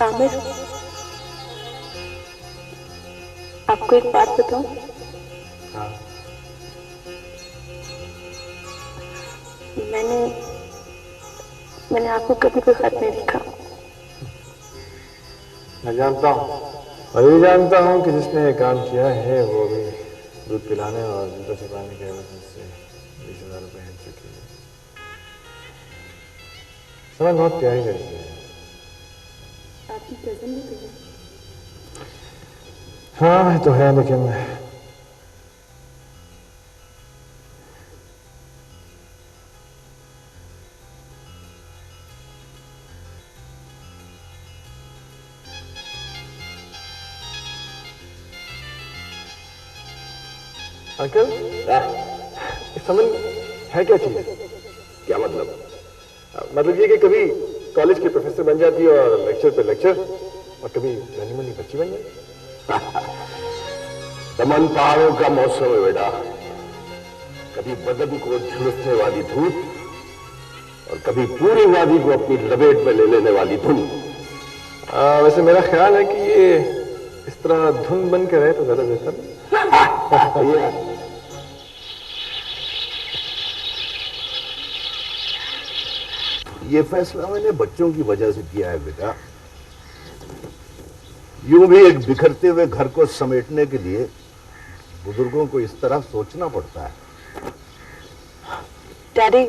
आमिर, आपको एक बात बताऊं? हाँ। मैंने आपको कभी कोई खत नहीं लिखा। मैं जानता हूँ और ये जानता हूँ कि जिसने ये काम किया है वो भी दूध पिलाने और जूता छुपाने के एवज से 20,000 रुपए हिल चुकी है। समझ बहुत प्यारी लड़की है। आपकी कजन भी तो है। हाँ तो है, लेकिन अंकल समझ है क्या चीज? क्या मतलब? मतलब ये कि कभी कॉलेज के प्रोफेसर बन जाती है और लेक्चर पे लेक्चर, और कभी नन्ही मुन्नी बच्ची बन जाती। दमन पहाड़ों का मौसम है बेटा। कभी बदन को झुलसने वाली धूप और कभी पूरी वादी को अपनी लपेट में ले लेने वाली धुन। वैसे मेरा ख्याल है कि ये इस तरह धुन बन के रहे तो ज्यादा बेहतर। ये फैसला मैंने बच्चों की वजह से किया है बेटा। यूं भी एक बिखरते हुए घर को समेटने के लिए बुजुर्गों को इस तरह सोचना पड़ता है। डैडी,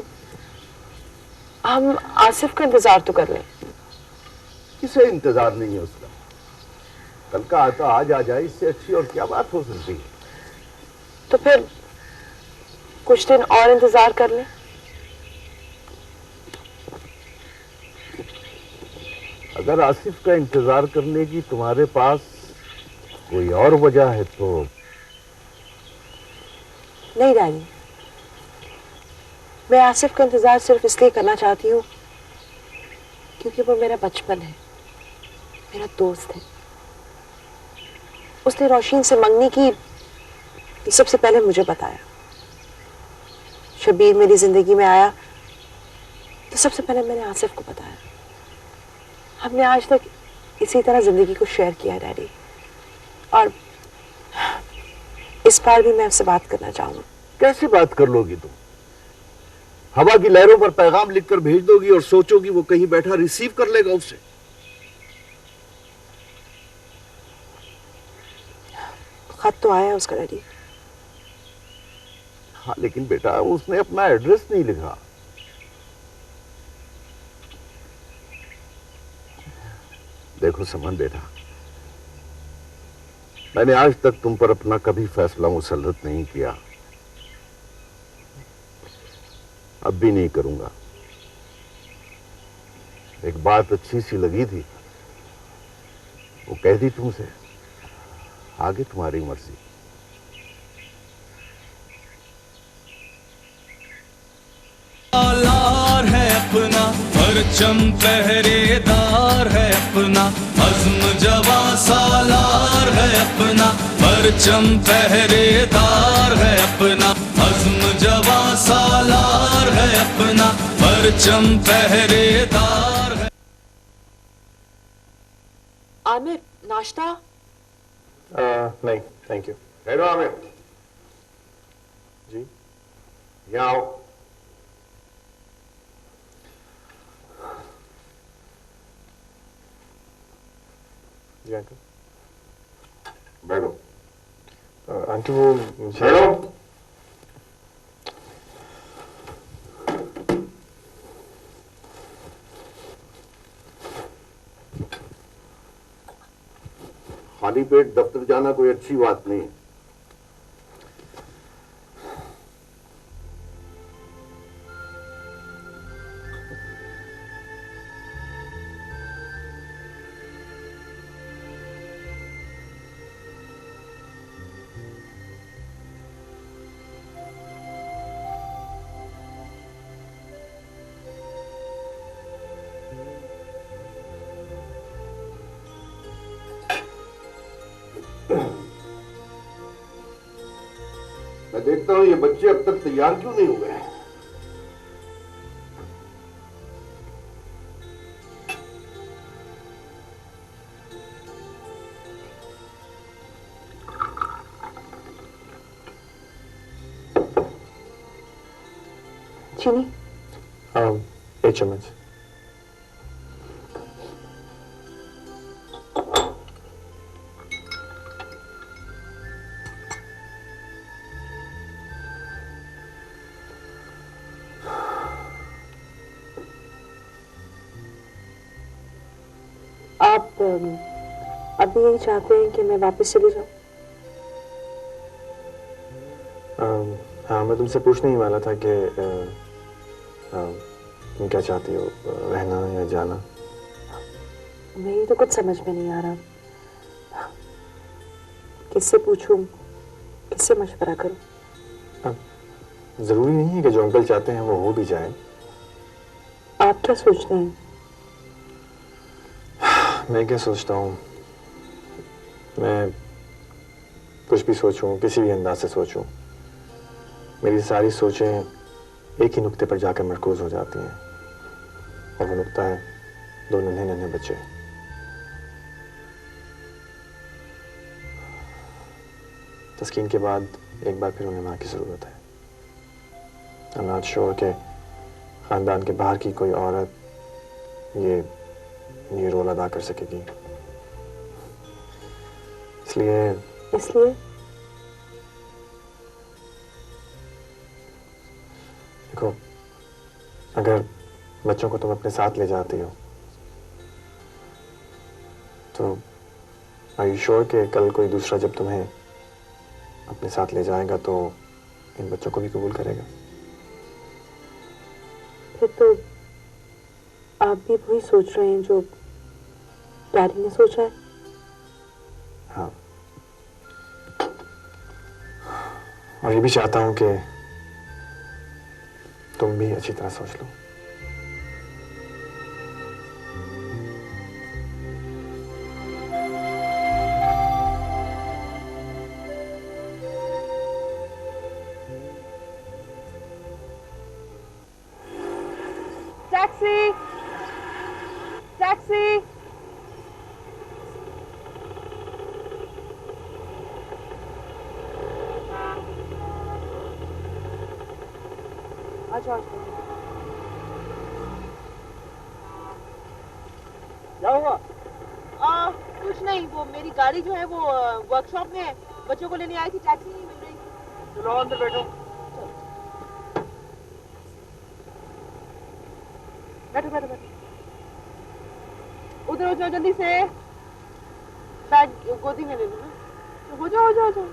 हम आसिफ का इंतजार तो कर लें। किसे इंतजार नहीं है उसका? कल का आता आज आ जाए, इससे अच्छी और क्या बात हो सकती है? तो फिर कुछ दिन और इंतजार कर लें। अगर आसिफ का इंतजार करने की तुम्हारे पास कोई और वजह है तो। नहीं डैडी, मैं आसिफ का इंतजार सिर्फ इसलिए करना चाहती हूँ क्योंकि वो मेरा बचपन है, मेरा दोस्त है। उसने रोशीन से मंगनी की सबसे पहले मुझे बताया। शबीर मेरी जिंदगी में आया तो सबसे पहले मैंने आसिफ को बताया। हमने आज तक इसी तरह जिंदगी को शेयर किया डैडी, और इस बार भी मैं उससे बात करना चाहूंगा। कैसे बात कर लोगी तुम? हवा की लहरों पर पैगाम लिखकर भेज दोगी और सोचोगी वो कहीं बैठा रिसीव कर लेगा उसे? खत तो आया उसका डैडी। हाँ लेकिन बेटा उसने अपना एड्रेस नहीं लिखा। देखो समन बेटा, मैंने आज तक तुम पर अपना कभी फैसला मुसल्लत नहीं किया, अब भी नहीं करूंगा। एक बात अच्छी सी लगी थी, वो कह दी तुमसे, आगे तुम्हारी मर्जी। सालार है अपना, परचम पहरेदार है अपना, अज़्म जवां सालार है अपना, परचम पहरेदार है अपना, अज़्म जवां सालार है अपना, परचम पहरेदार है। आमिर, नाश्ता? नहीं थैंक यू। ठहरो आमिर जी। यहाँ आओ। जी अंकल। बैठो। अंकल वो मुझे बैठो। खाली पेट दफ्तर जाना कोई अच्छी बात नहीं है। मैं देखता हूं ये बच्चे अब तक तैयार क्यों नहीं हुए हैं। चीनी? 1 चम्मच। आप अभी यही चाहते हैं कि मैं वापस चली जाऊं? हाँ, मैं तुमसे पूछने ही वाला था कि तुम क्या चाहती हो, रहना या जाना? मेरी तो कुछ समझ में नहीं आ रहा। किससे पूछूं, किससे मशवरा करूं? जरूरी नहीं है कि जो अंकल चाहते हैं वो हो भी जाए। आप क्या सोचते हैं? मैं क्या सोचता हूँ, मैं कुछ भी सोचूं, किसी भी अंदाज से सोचूं, मेरी सारी सोचें एक ही नुक्ते पर जाकर मरकूज हो जाती हैं, और वो नुक्ता है 2 नन्हे नन्हे बच्चे। तस्कीन के बाद एक बार फिर उन्हें माँ की ज़रूरत है। I'm not sure कि ख़ानदान के बाहर की कोई औरत ये रोल अदा कर सकेगी। इसलिए देखो, अगर बच्चों को तुम अपने साथ ले जाती हो तो आर यू श्योर कि कल कोई दूसरा जब तुम्हें अपने साथ ले जाएगा तो इन बच्चों को भी कबूल करेगा? फिर तो आप भी वही सोच रहे हैं जो डैडी ने सोचा है। हाँ, और ये भी चाहता हूं कि तुम भी अच्छी तरह सोच लो। Taxi, taxi. अच्छा, क्या हुआ? कुछ नहीं, वो मेरी गाड़ी जो है वो वर्कशॉप में है, बच्चों को लेने आई थी, टैक्सी नहीं मिल रही। चलो अंदर बैठो। बैठो बैठो बैठो, उधर हो जाओ जल्दी से, बैग गोदी में ले लो ना। हो जाओ हो जाओ हो जाओ।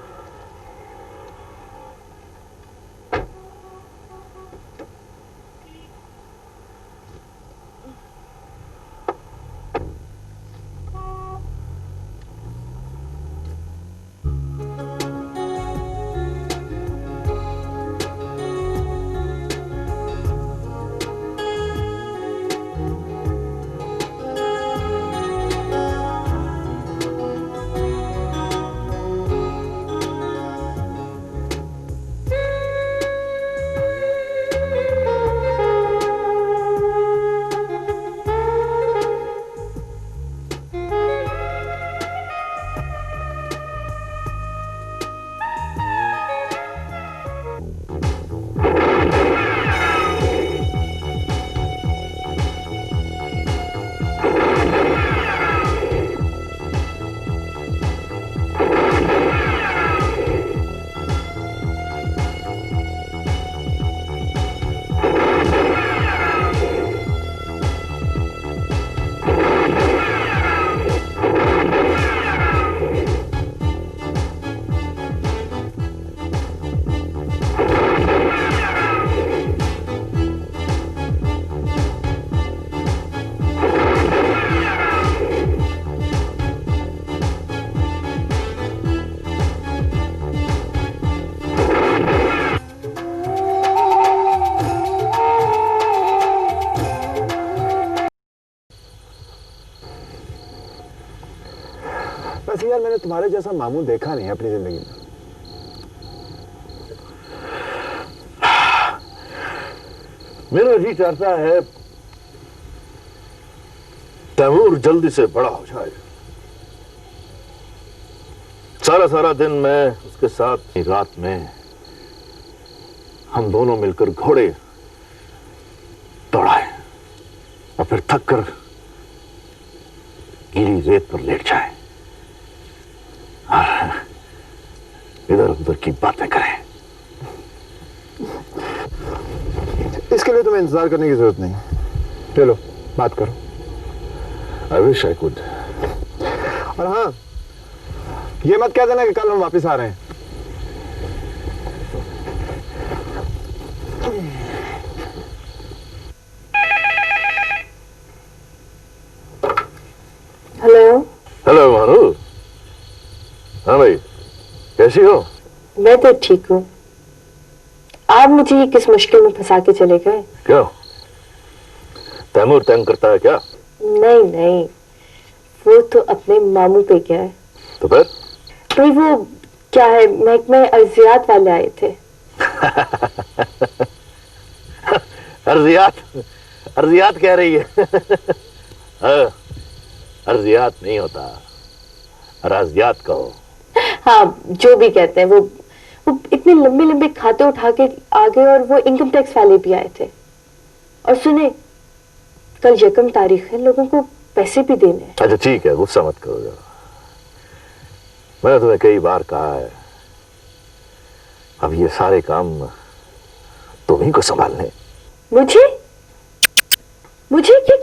वैसे यार, मैंने तुम्हारे जैसा मामू देखा नहीं अपनी जिंदगी में। मेरा जी चाहता है तैमूर जल्दी से बड़ा हो जाए। सारा दिन मैं उसके साथ, रात में हम दोनों मिलकर घोड़े और फिर थक कर गीली रेत पर लेट जाए और इधर उधर की बातें करें। इसके लिए तुम्हें इंतजार करने की जरूरत नहीं। चलो बात करो। I wish I could. और हाँ, ये मत कह देना कि कल हम वापस आ रहे हैं। हेलो। हेलो भानु। हाँ भाई, कैसी हो? मैं तो ठीक हूँ। आप मुझे ये किस मुश्किल में फंसा के चले गए? क्यों, तैमूर तंग करता है क्या? नहीं नहीं, वो तो अपने मामू पे गया है। तो फिर? भाई वो क्या है, महकमे अर्जियात वाले आए थे। अर्जियात? अर्जियात कह रही है। हाँ, अर्जियात नहीं होता, राजियात कहो। हाँ, जो भी कहते हैं। वो इतने लंबे लंबे खाते उठा के आ गए और वो इनकम टैक्स वाले भी आए थे। और सुने, कल 1 तारीख है, लोगों को पैसे भी देने हैं। अच्छा ठीक है, गुस्सा मत करो जरा। मैंने तुम्हें कई बार कहा है, अब ये सारे काम तुम ही को संभालने। मुझे क्या